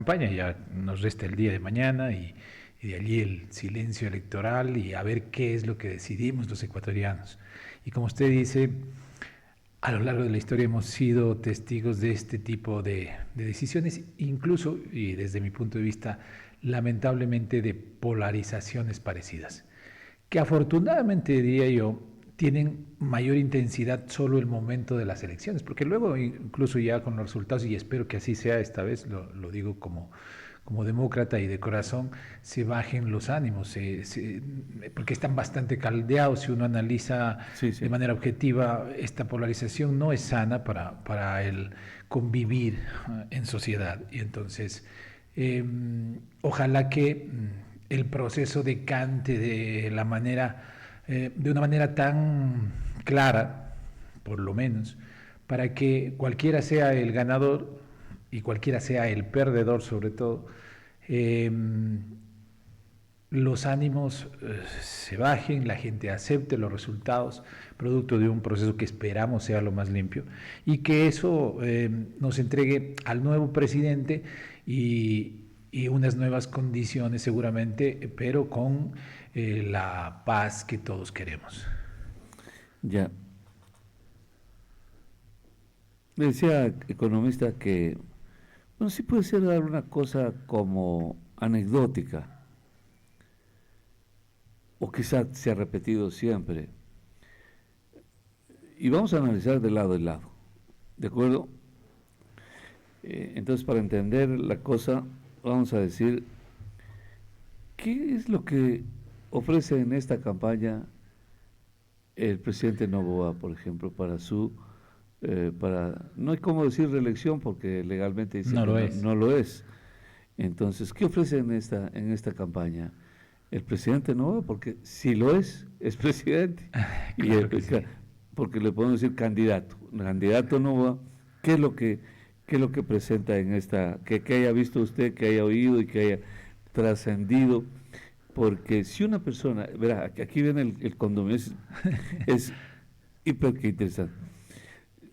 Campaña, ya nos resta el día de mañana y de allí el silencio electoral y a ver qué es lo que decidimos los ecuatorianos. Y como usted dice, a lo largo de la historia hemos sido testigos de este tipo de decisiones, incluso, y desde mi punto de vista, lamentablemente de polarizaciones parecidas, que afortunadamente, diría yo, tienen mayor intensidad solo el momento de las elecciones, porque luego incluso ya con los resultados, y espero que así sea esta vez, lo digo como demócrata y de corazón, se bajen los ánimos, porque están bastante caldeados. Si uno analiza Sí, de sí. manera objetiva, esta polarización no es sana para el convivir en sociedad. Y entonces, eh, ojalá que el proceso decante de una manera tan clara, por lo menos, para que cualquiera sea el ganador y cualquiera sea el perdedor sobre todo, eh, los ánimos se bajen, la gente acepte los resultados, producto de un proceso que esperamos sea lo más limpio, y que eso nos entregue al nuevo presidente y unas nuevas condiciones seguramente, pero con la paz que todos queremos. Ya. Me decía economista que, bueno, sí puede ser una cosa como anecdótica, o quizás se ha repetido siempre. Y vamos a analizar de lado y lado, ¿de acuerdo? Entonces, para entender la cosa, vamos a decir, ¿qué es lo que ofrece en esta campaña el presidente Noboa, por ejemplo, no hay cómo decir reelección porque legalmente dice No que lo no, es. no lo es? Entonces, ¿qué ofrece en esta campaña? El presidente no, porque si lo es presidente. Y Claro que sí. porque le podemos decir candidato. Candidato no va. ¿Qué es lo que, qué es lo que presenta en esta, que haya visto usted, que haya oído y que haya trascendido? Porque si una persona, verá, aquí viene el condominio, es hiper que interesante.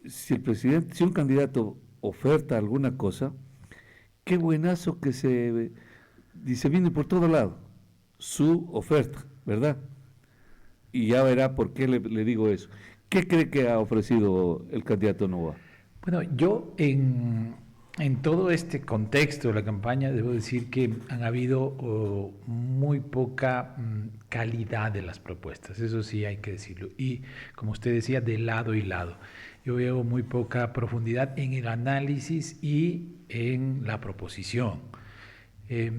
Si el presidente, si un candidato oferta alguna cosa, qué buenazo que se dice, viene por todo lado su oferta, ¿verdad? Y ya verá por qué le digo eso. ¿Qué cree que ha ofrecido el candidato Nova? Bueno, yo en todo este contexto de la campaña debo decir que han habido muy poca calidad de las propuestas, eso sí hay que decirlo. Y como usted decía, de lado y lado. Yo veo muy poca profundidad en el análisis y en la proposición. Eh,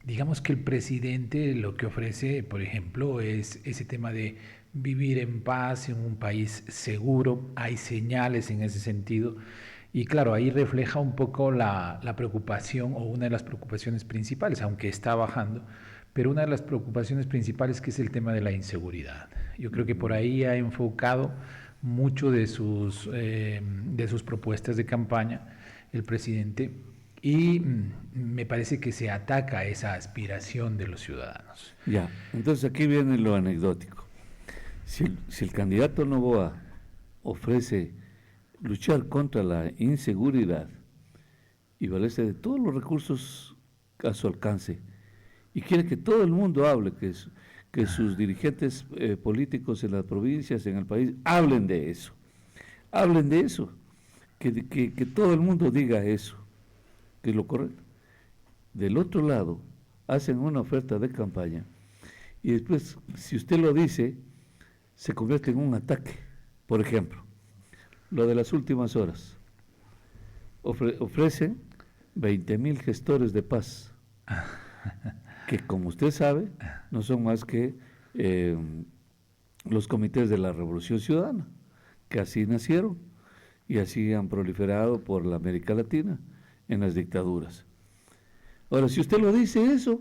digamos que el presidente lo que ofrece, por ejemplo, es ese tema de vivir en paz en un país seguro. Hay señales en ese sentido. Y claro, ahí refleja un poco la preocupación o una de las preocupaciones principales, aunque está bajando, pero una de las preocupaciones principales que es el tema de la inseguridad. Yo creo que por ahí ha enfocado mucho de sus propuestas de campaña el presidente y me parece que se ataca esa aspiración de los ciudadanos. Ya, entonces aquí viene lo anecdótico. Si el candidato Novoa ofrece luchar contra la inseguridad y valerse de todos los recursos a su alcance, y quiere que todo el mundo hable, que sus dirigentes políticos en las provincias, en el país, hablen de eso, que todo el mundo diga eso, que es lo correcto. Del otro lado, hacen una oferta de campaña y después, si usted lo dice, se convierte en un ataque. Por ejemplo, lo de las últimas horas. Ofrecen 20.000 gestores de paz, que como usted sabe, no son más que eh, los comités de la Revolución Ciudadana, que así nacieron y así han proliferado por la América Latina en las dictaduras. Ahora, si usted lo dice eso,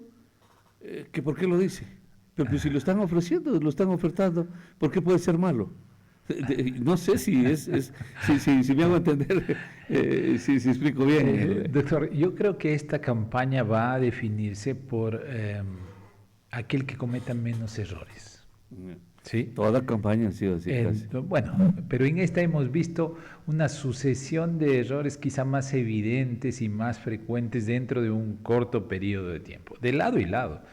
¿que por qué lo dice? Pero pues, si lo están ofreciendo, lo están ofertando, ¿por qué puede ser malo? No sé si me hago entender, si explico bien. Doctor, yo creo que esta campaña va a definirse por aquel que cometa menos errores. Sí. Toda campaña ha sido así casi. Bueno, pero en esta hemos visto una sucesión de errores quizá más evidentes y más frecuentes dentro de un corto periodo de tiempo, de lado y lado.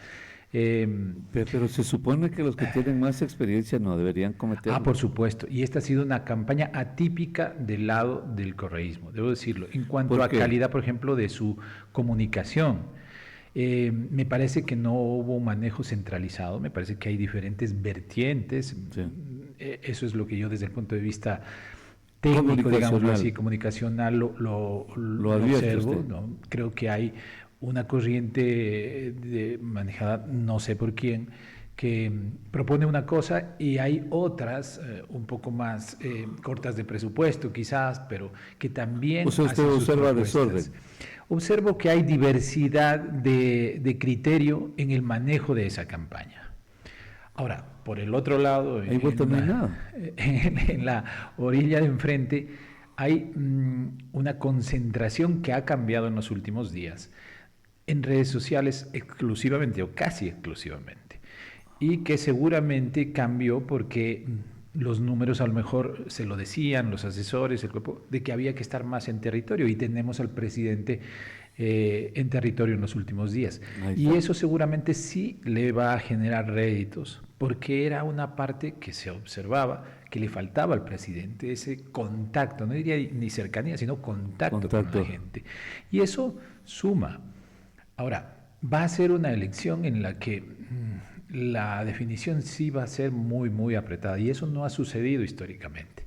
Pero se supone que los que tienen más experiencia no deberían cometerlo. Por supuesto, y esta ha sido una campaña atípica del lado del correísmo, debo decirlo, en cuanto ¿Por a qué? calidad, por ejemplo, de su comunicación. Me parece que no hubo un manejo centralizado, me parece que hay diferentes vertientes. Sí. Eso es lo que yo desde el punto de vista técnico, digámoslo así, comunicacional, lo observo, usted. ¿no? Creo que hay una corriente manejada, no sé por quién, que propone una cosa y hay otras un poco más cortas de presupuesto quizás, pero que también O sea, usted hacen sus observa propuestas. desorden. Observo que hay diversidad de criterio en el manejo de esa campaña. Ahora, por el otro lado, Ahí vuelta no hay nada. en la orilla de enfrente, hay una concentración que ha cambiado en los últimos días en redes sociales exclusivamente o casi exclusivamente, y que seguramente cambió porque los números a lo mejor se lo decían los asesores, el cuerpo, de que había que estar más en territorio, y tenemos al presidente en territorio en los últimos días. Y eso seguramente sí le va a generar réditos, porque era una parte que se observaba que le faltaba al presidente, ese contacto, no diría ni cercanía, sino contacto con la gente. Y eso suma. Ahora, va a ser una elección en la que la definición sí va a ser muy, muy apretada, y eso no ha sucedido históricamente.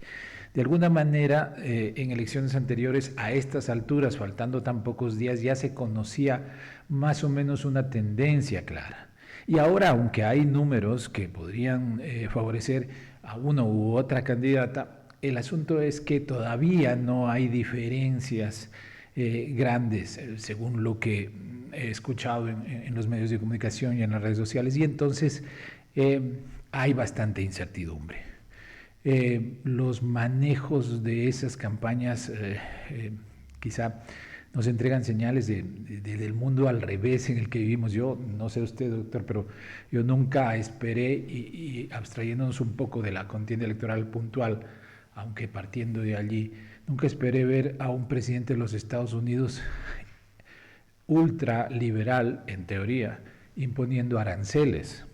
De alguna manera, en elecciones anteriores, a estas alturas, faltando tan pocos días, ya se conocía más o menos una tendencia clara. Y ahora, aunque hay números que podrían favorecer a una u otra candidata, el asunto es que todavía no hay diferencias grandes, según lo que he escuchado en los medios de comunicación y en las redes sociales, y entonces hay bastante incertidumbre. Los manejos de esas campañas quizá nos entregan señales del mundo al revés en el que vivimos. Yo no sé usted, doctor, pero yo nunca esperé, y abstrayéndonos un poco de la contienda electoral puntual, aunque partiendo de allí, nunca esperé ver a un presidente de los Estados Unidos ultraliberal, en teoría, imponiendo aranceles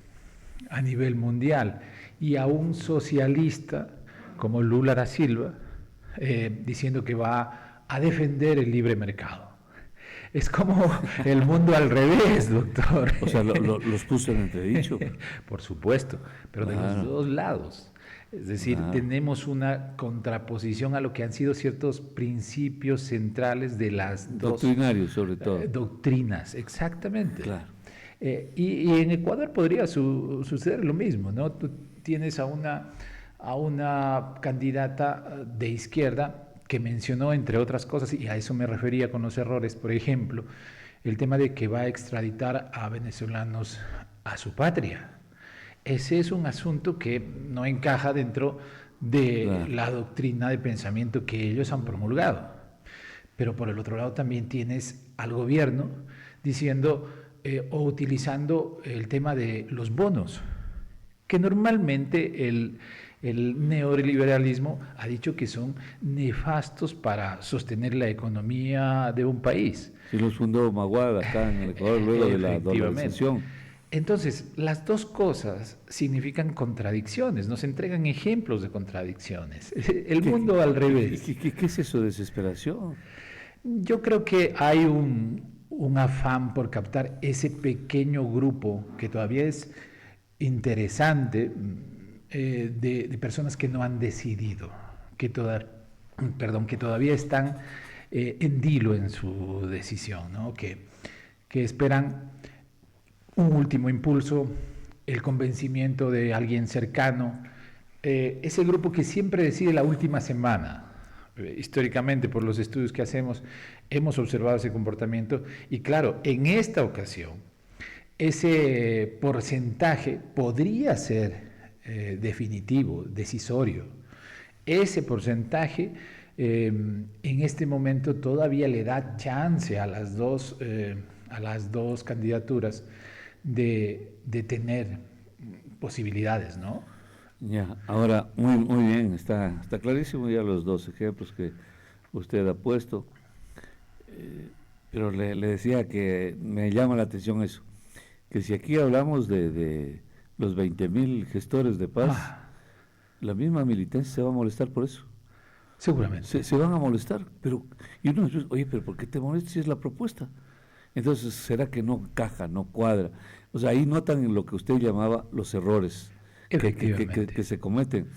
a nivel mundial, y a un socialista como Lula da Silva diciendo que va a defender el libre mercado. Es como el mundo al revés, doctor. O sea, los puso en entredicho. Por supuesto, pero de los dos lados. Es decir, tenemos una contraposición a lo que han sido ciertos principios centrales de las doctrinarios, sobre todo. Doctrinas, exactamente. Claro. Y en Ecuador podría suceder lo mismo, ¿no? Tú tienes a una candidata de izquierda que mencionó, entre otras cosas, y a eso me refería con los errores, por ejemplo, el tema de que va a extraditar a venezolanos a su patria. Ese es un asunto que no encaja dentro de la doctrina de pensamiento que ellos han promulgado. Pero por el otro lado también tienes al gobierno diciendo o utilizando el tema de los bonos, que normalmente el neoliberalismo ha dicho que son nefastos para sostener la economía de un país. Sí, los fundó Maguad acá en el Ecuador luego de la dolarización. Entonces, las dos cosas significan contradicciones, nos entregan ejemplos de contradicciones. El mundo al revés. ¿Qué es eso de desesperación? Yo creo que hay un afán por captar ese pequeño grupo que todavía es interesante, de personas que no han decidido, que todavía están en dilo en su decisión, ¿no? que esperan un último impulso, el convencimiento de alguien cercano, ese grupo que siempre decide la última semana. Históricamente, por los estudios que hacemos, hemos observado ese comportamiento, y claro, en esta ocasión, ese porcentaje podría ser definitivo, decisorio. Ese porcentaje en este momento todavía le da chance a las dos candidaturas de tener posibilidades, ¿no? Ya, ahora, muy bien, está clarísimo ya los dos ejemplos que usted ha puesto, pero le decía que me llama la atención eso, que si aquí hablamos de los 20.000 gestores de paz, Ah, la misma militancia se va a molestar por eso. seguramente. Se van a molestar, pero y uno dice, oye, pero ¿por qué te molestas si es la propuesta? Entonces, ¿será que no encaja, no cuadra? O sea, ahí notan lo que usted llamaba los errores que Efectivamente. se cometen.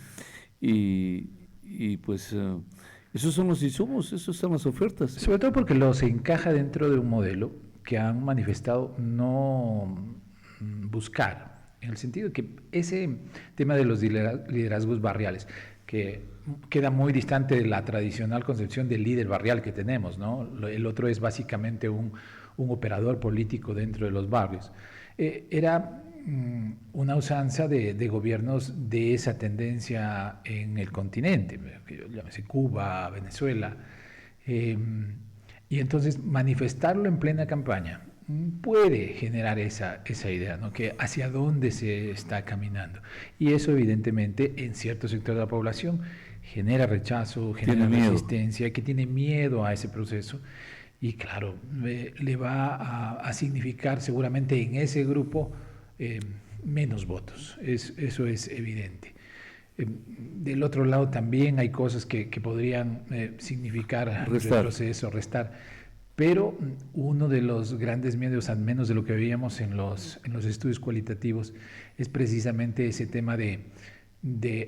Y pues, esos son los insumos, esos son las ofertas. Sobre todo porque los encaja dentro de un modelo que han manifestado no buscar, en el sentido de que ese tema de los liderazgos barriales, que queda muy distante de la tradicional concepción del líder barrial que tenemos, ¿no? El otro es básicamente un operador político dentro de los barrios. Era una usanza de gobiernos de esa tendencia en el continente, llámese Cuba, Venezuela, eh, y entonces manifestarlo en plena campaña puede generar esa idea, ¿no? Que hacia dónde se está caminando. Y eso evidentemente en cierto sector de la población genera rechazo, genera resistencia, que tiene miedo a ese proceso. Y claro, le va a significar seguramente en ese grupo eh, menos votos. Eso es evidente. Del otro lado también hay cosas que podrían significar retroceso, restar, pero uno de los grandes miedos, al menos de lo que veíamos en los estudios cualitativos, es precisamente ese tema de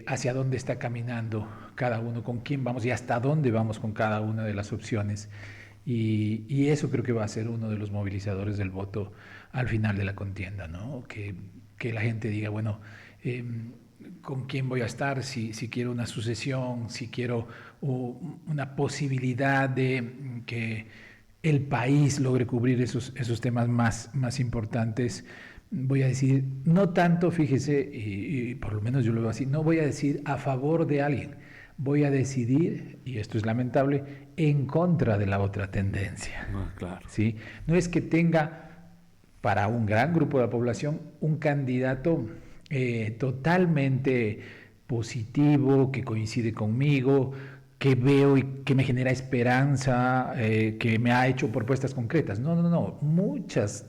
hacia dónde está caminando cada uno, con quién vamos y hasta dónde vamos con cada una de las opciones. Y eso creo que va a ser uno de los movilizadores del voto al final de la contienda, ¿no? Que la gente diga, bueno, con quién voy a estar, si quiero una sucesión, si quiero una posibilidad de que el país logre cubrir esos temas más importantes. Voy a decir, no tanto, fíjese, y por lo menos yo lo veo así, no voy a decir a favor de alguien, voy a decidir, y esto es lamentable, en contra de la otra tendencia. Claro. ¿Sí? No es que tenga para un gran grupo de la población un candidato totalmente positivo, que coincide conmigo, que veo y que me genera esperanza, que me ha hecho propuestas concretas. No. Muchas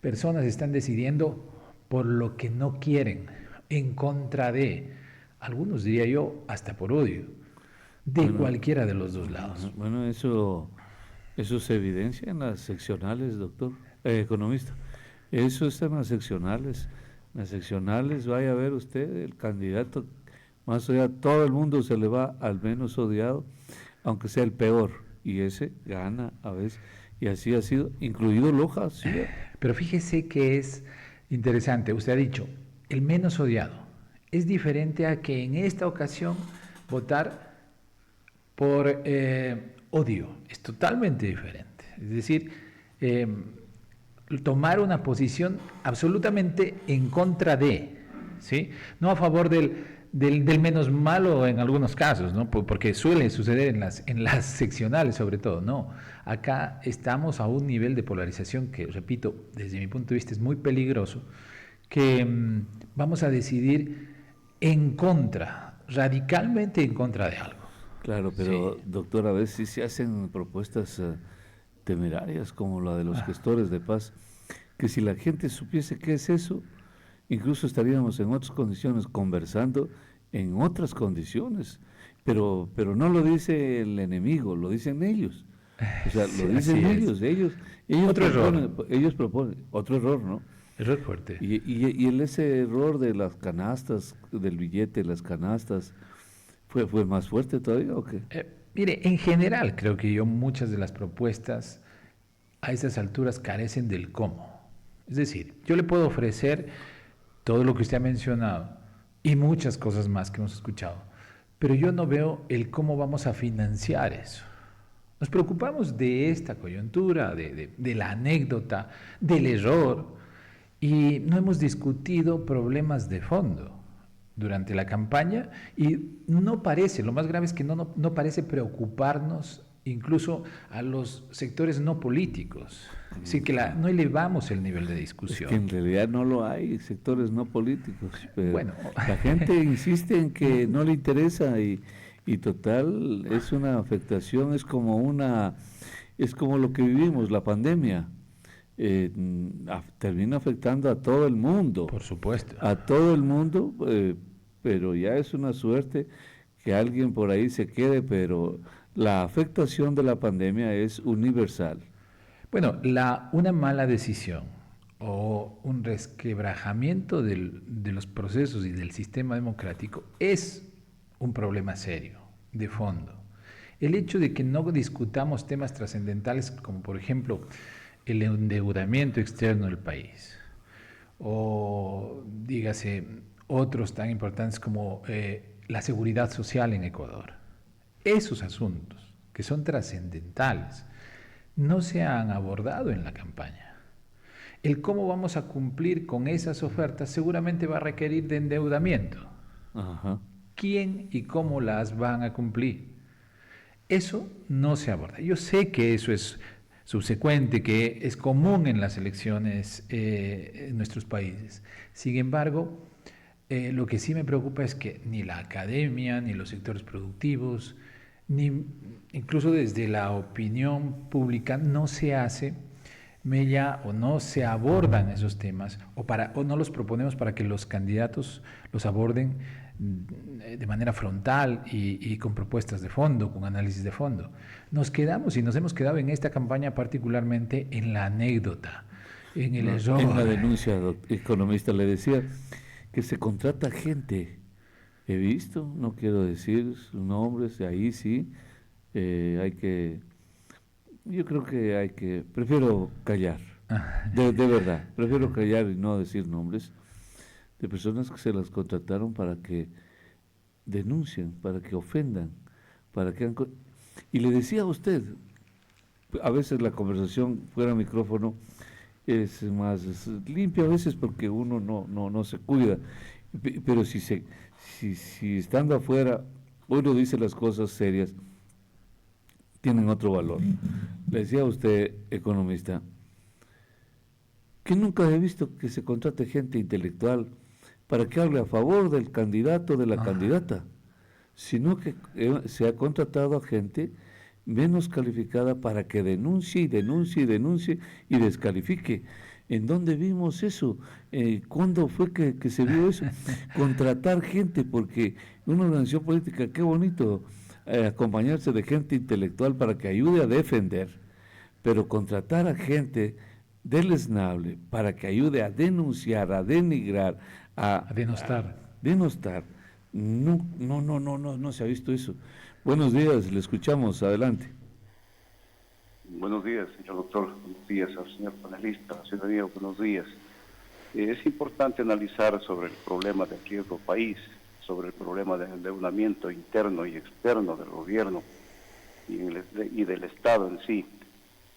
personas están decidiendo por lo que no quieren, en contra de, algunos diría yo, hasta por odio, de cualquiera de los dos lados. Bueno, eso se evidencia en las seccionales, doctor, economista. Eso está en las seccionales. En las seccionales, vaya a ver usted, el candidato más odiado, todo el mundo se le va al menos odiado, aunque sea el peor, y ese gana a veces, y así ha sido, incluido Loja. ¿Sí? Pero fíjese que es interesante, usted ha dicho, el menos odiado. Es diferente a que en esta ocasión votar por odio, es totalmente diferente. Es decir, tomar una posición absolutamente en contra de, ¿sí? No a favor del menos malo en algunos casos, ¿no? Porque suele suceder en las seccionales sobre todo, no. Acá estamos a un nivel de polarización que, repito, desde mi punto de vista es muy peligroso, que vamos a decidir en contra, radicalmente en contra de algo. Claro, pero sí, doctor, a veces sí se hacen propuestas temerarias como la de los gestores de paz, que si la gente supiese qué es eso, incluso estaríamos en otras condiciones conversando en otras condiciones, pero no lo dice el enemigo, lo dicen ellos. O sea, lo dicen ellos ellos proponen otro error, ¿no? Error fuerte. Y ese error de las canastas, del billete, las canastas, ¿fue más fuerte todavía o qué? Mire, en general creo que muchas de las propuestas a estas alturas carecen del cómo. Es decir, yo le puedo ofrecer todo lo que usted ha mencionado y muchas cosas más que hemos escuchado, pero yo no veo el cómo vamos a financiar eso. Nos preocupamos de esta coyuntura, de la anécdota, del error, y no hemos discutido problemas de fondo durante la campaña y no parece, lo más grave es que no parece preocuparnos incluso a los sectores no políticos. Es decir, que no elevamos el nivel de discusión. Es que en realidad no lo hay, sectores no políticos, pero Bueno, la gente insiste en que no le interesa y total es una afectación, es como lo que vivimos, la pandemia. Termina afectando a todo el mundo, por supuesto. a todo el mundo, pero ya es una suerte que alguien por ahí se quede, pero la afectación de la pandemia es universal. Bueno, una mala decisión o un resquebrajamiento de los procesos y del sistema democrático es un problema serio, de fondo. El hecho de que no discutamos temas trascendentales como por ejemplo el endeudamiento externo del país o dígase otros tan importantes como la seguridad social en Ecuador. Esos asuntos que son trascendentales no se han abordado en la campaña. El cómo vamos a cumplir con esas ofertas seguramente va a requerir de endeudamiento. Ajá. ¿Quién y cómo las van a cumplir? Eso no se aborda. Yo sé que eso es subsecuente, que es común en las elecciones en nuestros países. Sin embargo, lo que sí me preocupa es que ni la academia, ni los sectores productivos, ni incluso desde la opinión pública no se hace mella o no se abordan esos temas o no los proponemos para que los candidatos los aborden de manera frontal y con propuestas de fondo, con análisis de fondo. Nos quedamos y nos hemos quedado en esta campaña particularmente en la anécdota, en el error. En la denuncia, economista, le decía que se contrata gente. He visto, no quiero decir sus nombres, ahí sí, yo creo que prefiero callar, de verdad, prefiero callar y no decir nombres de personas que se las contrataron para que denuncien, para que ofendan, y le decía a usted, a veces la conversación fuera micrófono es más limpia a veces porque uno no se cuida, pero si estando afuera uno dice las cosas serias, tienen otro valor. Le decía a usted, economista, que nunca he visto que se contrate gente intelectual para que hable a favor del candidato o de la candidata, sino que se ha contratado a gente menos calificada para que denuncie y denuncie y denuncie y descalifique. ¿En dónde vimos eso? ¿Cuándo fue que se vio eso? Contratar gente, porque una organización política, qué bonito acompañarse de gente intelectual para que ayude a defender, pero contratar a gente deleznable para que ayude a denunciar, a denigrar, a denostar. denostar, no se ha visto eso. Buenos días, le escuchamos, adelante. Buenos días, señor doctor. Buenos días al señor panelista, ciudadanía, buenos días. Es importante analizar sobre el problema del riesgo país, sobre el problema del endeudamiento interno y externo del gobierno y del Estado en sí.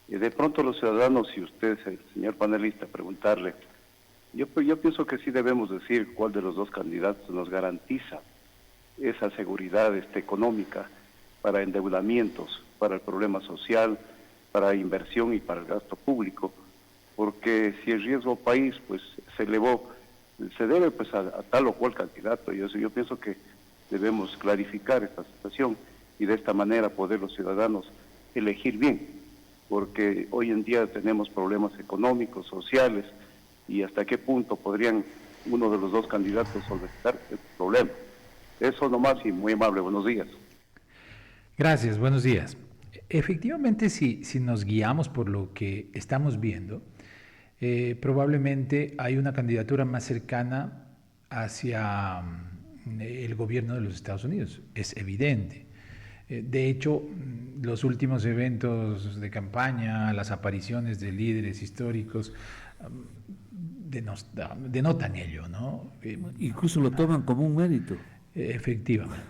De pronto los ciudadanos, si usted, señor panelista, preguntarle, yo pienso que sí debemos decir cuál de los dos candidatos nos garantiza esa seguridad económica para endeudamientos, para el problema social, para inversión y para el gasto público, porque si el riesgo país pues se elevó, se debe pues a tal o cual candidato. Yo pienso que debemos clarificar esta situación y de esta manera poder los ciudadanos elegir bien, porque hoy en día tenemos problemas económicos, sociales, y hasta qué punto podrían uno de los dos candidatos solventar el problema. Eso nomás y muy amable, buenos días. Gracias, buenos días. Efectivamente, si nos guiamos por lo que estamos viendo, probablemente hay una candidatura más cercana hacia el gobierno de los Estados Unidos, es evidente. De hecho, los últimos eventos de campaña, las apariciones de líderes históricos, denotan ello, ¿no? Incluso lo toman como un mérito. Efectivamente.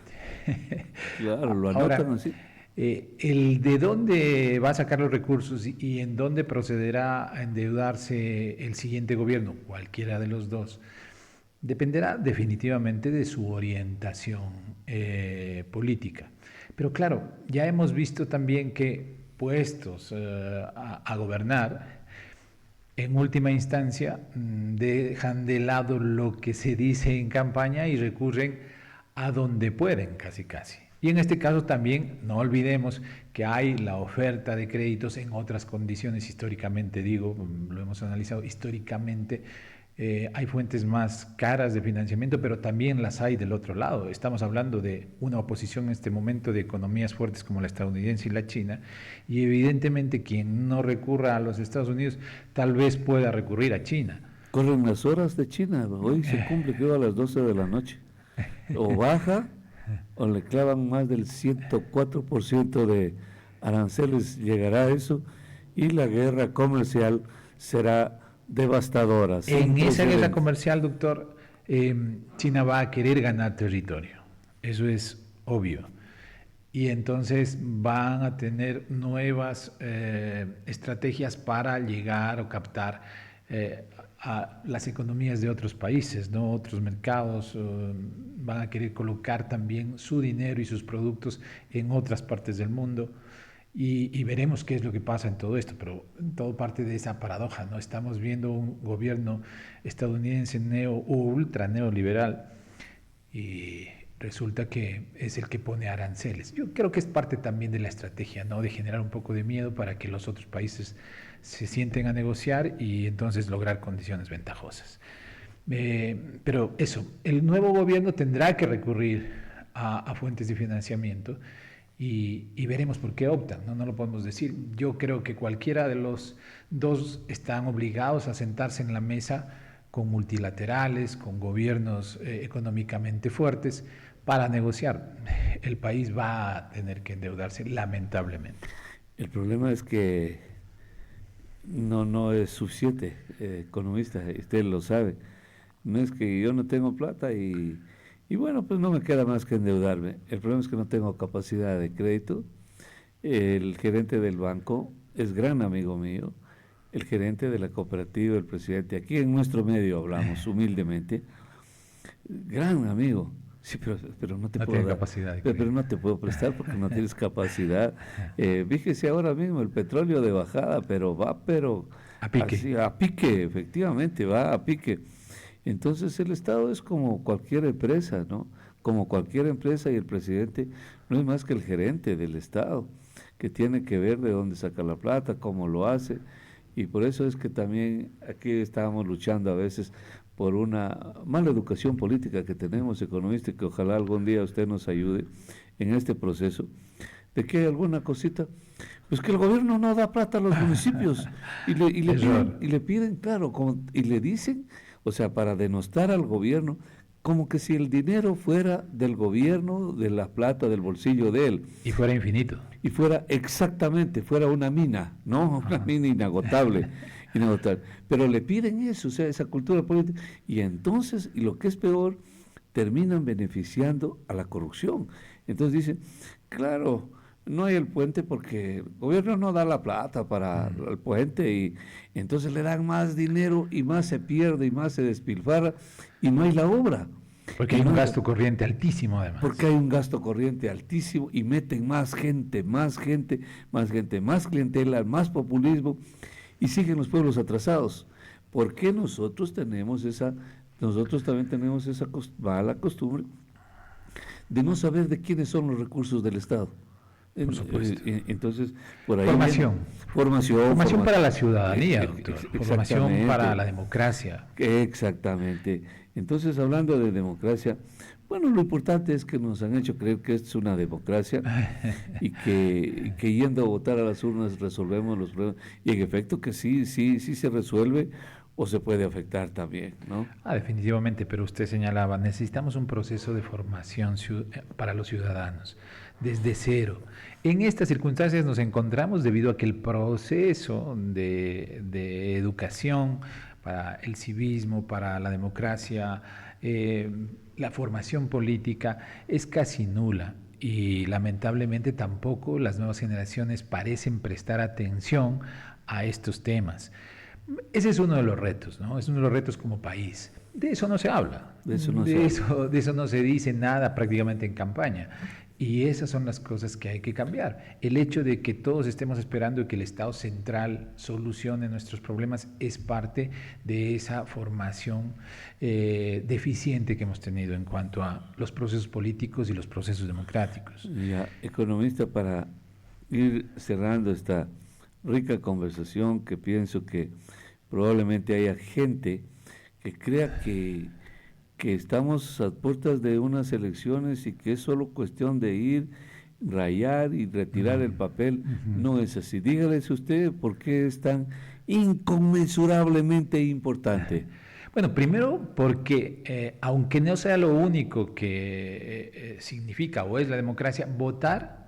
Claro, lo anotan así. El de dónde va a sacar los recursos y en dónde procederá a endeudarse el siguiente gobierno, cualquiera de los dos, dependerá definitivamente de su orientación política. Pero claro, ya hemos visto también que puestos a gobernar, en última instancia, dejan de lado lo que se dice en campaña y recurren a donde pueden, casi casi. Y en este caso también no olvidemos que hay la oferta de créditos en otras condiciones históricamente, digo, lo hemos analizado históricamente, hay fuentes más caras de financiamiento, pero también las hay del otro lado. Estamos hablando de una oposición en este momento de economías fuertes como la estadounidense y la china, y evidentemente quien no recurra a los Estados Unidos tal vez pueda recurrir a China. Corren las horas de China, hoy se cumple que a las 12 de la noche. O baja o le clavan más del 104% de aranceles, llegará a eso, y la guerra comercial será devastadora. En esa guerra comercial, doctor, China va a querer ganar territorio, eso es obvio, y entonces van a tener nuevas estrategias para llegar o captar a las economías de otros países, ¿no? Otros mercados, van a querer colocar también su dinero y sus productos en otras partes del mundo. Y veremos qué es lo que pasa en todo esto, pero todo parte de esa paradoja, ¿no? Estamos viendo un gobierno estadounidense ultra neoliberal y resulta que es el que pone aranceles. Yo creo que es parte también de la estrategia, ¿no? De generar un poco de miedo para que los otros países se sienten a negociar y entonces lograr condiciones ventajosas. Pero eso, el nuevo gobierno tendrá que recurrir a fuentes de financiamiento. Y veremos por qué optan, ¿no? No lo podemos decir. Yo creo que cualquiera de los dos están obligados a sentarse en la mesa con multilaterales, con gobiernos económicamente fuertes para negociar. El país va a tener que endeudarse, lamentablemente. El problema es que no es suficiente, economista, usted lo sabe. No es que yo no tengo plata y bueno, pues no me queda más que endeudarme. El problema es que no tengo capacidad de crédito. El gerente del banco es gran amigo mío. El gerente de la cooperativa, el presidente, aquí en nuestro medio hablamos humildemente, gran amigo. Sí, pero no te puedo dar capacidad. Pero no te puedo prestar porque no tienes capacidad. Fíjese ahora mismo el petróleo de bajada, pero va, a pique. Así, a pique, efectivamente, va a pique. Entonces el Estado es como cualquier empresa, ¿no? Como cualquier empresa, y el presidente no es más que el gerente del Estado, que tiene que ver de dónde saca la plata, cómo lo hace, y por eso es que también aquí estábamos luchando a veces por una mala educación política que tenemos, economista, y que ojalá algún día usted nos ayude en este proceso, de que hay alguna cosita, pues que el gobierno no da plata a los municipios, y le piden, claro, y le dicen, o sea, para denostar al gobierno, como que si el dinero fuera del gobierno, de la plata, del bolsillo de él. Y fuera infinito. Y fuera, exactamente, fuera una mina, ¿no? Una mina inagotable. Pero le piden eso, o sea, esa cultura política. Y entonces, y lo que es peor, terminan beneficiando a la corrupción. Entonces dicen, claro, no hay el puente porque el gobierno no da la plata para el puente, y entonces le dan más dinero y más se pierde y más se despilfarra y no hay la obra. Porque hay un gasto corriente altísimo además. Porque hay un gasto corriente altísimo y meten más gente, más clientela, más populismo, y siguen los pueblos atrasados. ¿Por qué nosotros también tenemos esa mala costumbre de no saber de quiénes son los recursos del Estado? Por supuesto. Entonces, por ahí formación para la ciudadanía, doctor. Formación para la democracia. Exactamente. Entonces, hablando de democracia, bueno, lo importante es que nos han hecho creer que esto es una democracia y que yendo a votar a las urnas resolvemos los problemas. Y en efecto que sí se resuelve o se puede afectar también, ¿no? Definitivamente, pero usted señalaba, necesitamos un proceso de formación para los ciudadanos, desde cero. En estas circunstancias nos encontramos debido a que el proceso de educación para el civismo, para la democracia, la formación política es casi nula, y lamentablemente tampoco las nuevas generaciones parecen prestar atención a estos temas. Ese es uno de los retos, ¿no? Es uno de los retos como país. De eso no se habla, de eso no se dice nada prácticamente en campaña. Y esas son las cosas que hay que cambiar. El hecho de que todos estemos esperando que el Estado central solucione nuestros problemas es parte de esa formación deficiente que hemos tenido en cuanto a los procesos políticos y los procesos democráticos. Ya, economista, para ir cerrando esta rica conversación, que pienso que probablemente haya gente que crea que estamos a puertas de unas elecciones y que es solo cuestión de ir, rayar y retirar el papel. No es así. Dígales usted por qué es tan inconmensurablemente importante. Bueno, primero porque aunque no sea lo único que significa o es la democracia, votar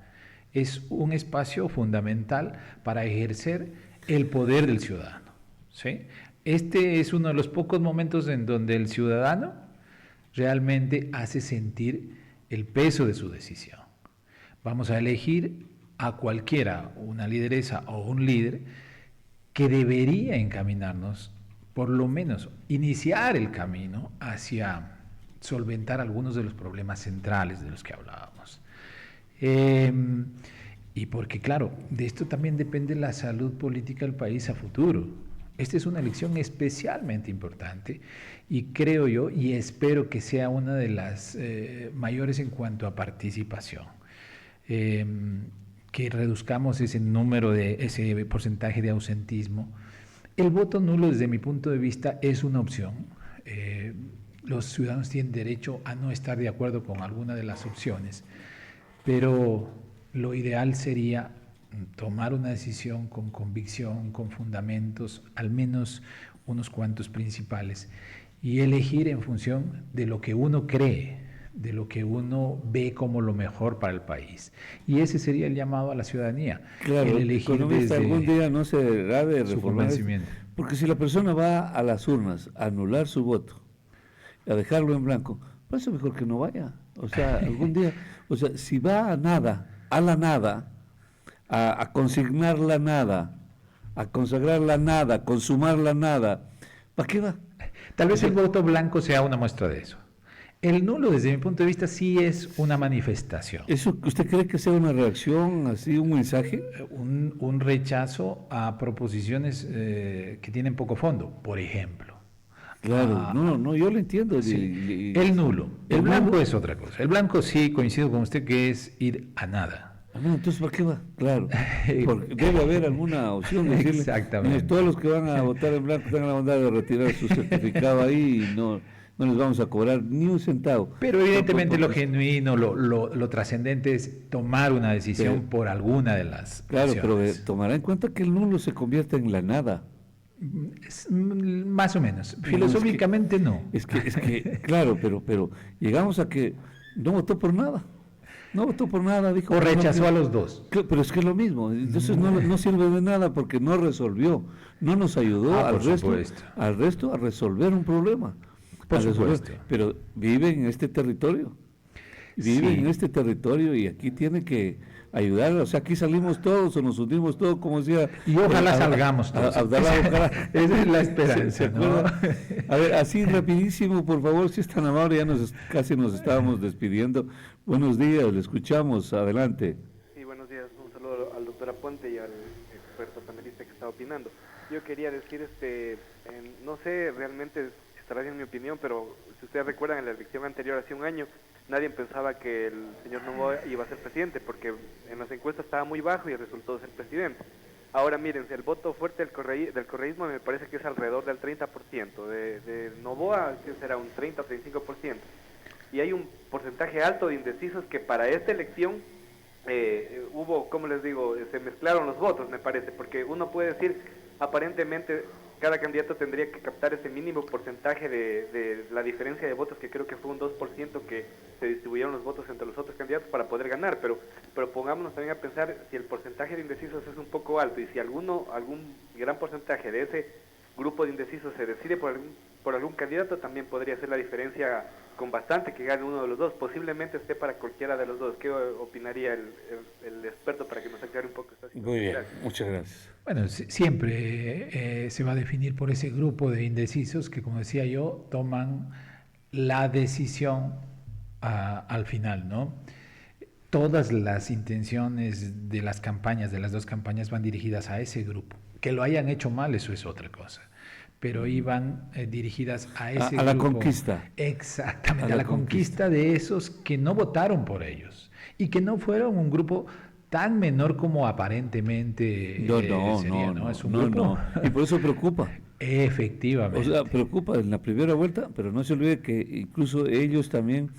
es un espacio fundamental para ejercer el poder del ciudadano, ¿sí? Este es uno de los pocos momentos en donde el ciudadano realmente hace sentir el peso de su decisión. Vamos a elegir a cualquiera, una lideresa o un líder, que debería encaminarnos, por lo menos iniciar el camino hacia solventar algunos de los problemas centrales de los que hablábamos. Y porque, claro, de esto también depende la salud política del país a futuro. Esta es una elección especialmente importante y creo yo y espero que sea una de las mayores en cuanto a participación. Que reduzcamos ese ese porcentaje de ausentismo. El voto nulo, desde mi punto de vista, es una opción. Los ciudadanos tienen derecho a no estar de acuerdo con alguna de las opciones, pero lo ideal sería tomar una decisión con convicción, con fundamentos, al menos unos cuantos principales, y elegir en función de lo que uno cree, de lo que uno ve como lo mejor para el país. Y ese sería el llamado a la ciudadanía. Claro, el economista algún día no se deberá de reformar, porque si la persona va a las urnas a anular su voto, a dejarlo en blanco, pues es mejor que no vaya. O sea, algún día, o sea, si va a nada, a la nada, a consignar la nada, a consagrar la nada, a consumar la nada, ¿para qué va? Tal vez el voto blanco sea una muestra de eso. El nulo, desde mi punto de vista, sí es una manifestación. ¿Eso usted cree que sea una reacción, así, un mensaje? Un rechazo a proposiciones que tienen poco fondo, por ejemplo. Claro, no, yo lo entiendo. Sí. El nulo. El blanco es otra cosa. El blanco sí, coincido con usted, que es ir a nada. No, entonces, ¿para qué va? Claro, porque debe haber alguna opción de decirle, exactamente. Todos los que van a votar en blanco tengan la bondad de retirar su certificado ahí y no les vamos a cobrar ni un centavo. Pero evidentemente lo genuino, lo trascendente es tomar una decisión por alguna de las Claro, opciones. Pero tomará en cuenta que el nulo se convierta en la nada. Más o menos. Filosóficamente no. Es que claro, pero llegamos a que no votó por nada. No votó por nada, dijo. O rechazó a los dos. Pero es que es lo mismo. Entonces no sirve de nada porque no resolvió, no nos ayudó al resto a resolver un problema. Por supuesto. Pero vive en este territorio. Vive en este territorio y aquí tiene que ayudar. O sea, aquí salimos todos o nos unimos todos, como decía. Y ojalá salgamos todos. Esa es la esperanza. ¿Se acuerda? A ver, así rapidísimo, por favor, si es tan amable, ya casi nos estábamos despidiendo. Buenos días, le escuchamos, adelante. Sí, buenos días, un saludo al doctor Aponte y al experto panelista que está opinando. Yo quería decir, no sé realmente si estará bien mi opinión, pero si ustedes recuerdan, en la elección anterior, hace un año, nadie pensaba que el señor Noboa iba a ser presidente, porque en las encuestas estaba muy bajo y resultó ser presidente. Ahora miren, el voto fuerte del correísmo me parece que es alrededor del 30%, de Noboa que será un 30 o 35%. Y hay un porcentaje alto de indecisos que para esta elección hubo, como les digo, se mezclaron los votos, me parece, porque uno puede decir, aparentemente cada candidato tendría que captar ese mínimo porcentaje de la diferencia de votos, que creo que fue un 2% que se distribuyeron los votos entre los otros candidatos para poder ganar, pero pongámonos también a pensar si el porcentaje de indecisos es un poco alto y si algún gran porcentaje de ese grupo de indecisos se decide por algún candidato, también podría ser la diferencia con bastante que gane uno de los dos, posiblemente esté para cualquiera de los dos. ¿Qué opinaría el experto para que nos aclare un poco esta situación? Muy bien, muchas gracias. Bueno, siempre se va a definir por ese grupo de indecisos que, como decía yo, toman la decisión al final, ¿no? todas las intenciones de las campañas, de las dos campañas, van dirigidas a ese grupo. Que lo hayan hecho mal, eso es otra cosa. Pero iban dirigidas a ese grupo. A la conquista. Exactamente, a la conquista de esos que no votaron por ellos y que no fueron un grupo tan menor como aparentemente sería, ¿no? Es un grupo. Y por eso preocupa. Efectivamente. O sea, preocupa en la primera vuelta, pero no se olvide que incluso ellos también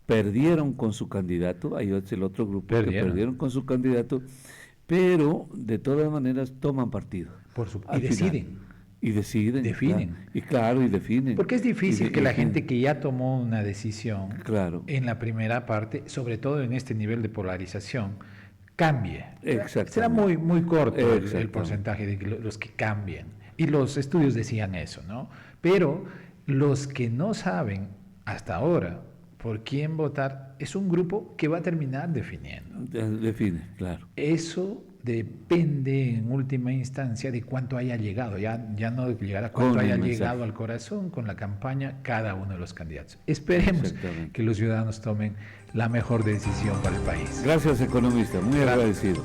perdieron con su candidato, ahí es el otro grupo que perdieron con su candidato, pero de todas maneras toman partido. Por supuesto. Y deciden. Y deciden. Definen. Y definen. Porque es difícil que la gente que ya tomó una decisión en la primera parte, sobre todo en este nivel de polarización, cambie. Será muy, muy corto el porcentaje de los que cambien. Y los estudios decían eso, ¿no? Pero los que no saben hasta ahora por quién votar, es un grupo que va a terminar definiendo. Define, claro. Eso depende en última instancia de cuánto haya llegado, ya no de llegar a cuánto haya llegado al corazón con la campaña cada uno de los candidatos. Esperemos que los ciudadanos tomen la mejor decisión para el país. Gracias, economista, muy agradecido.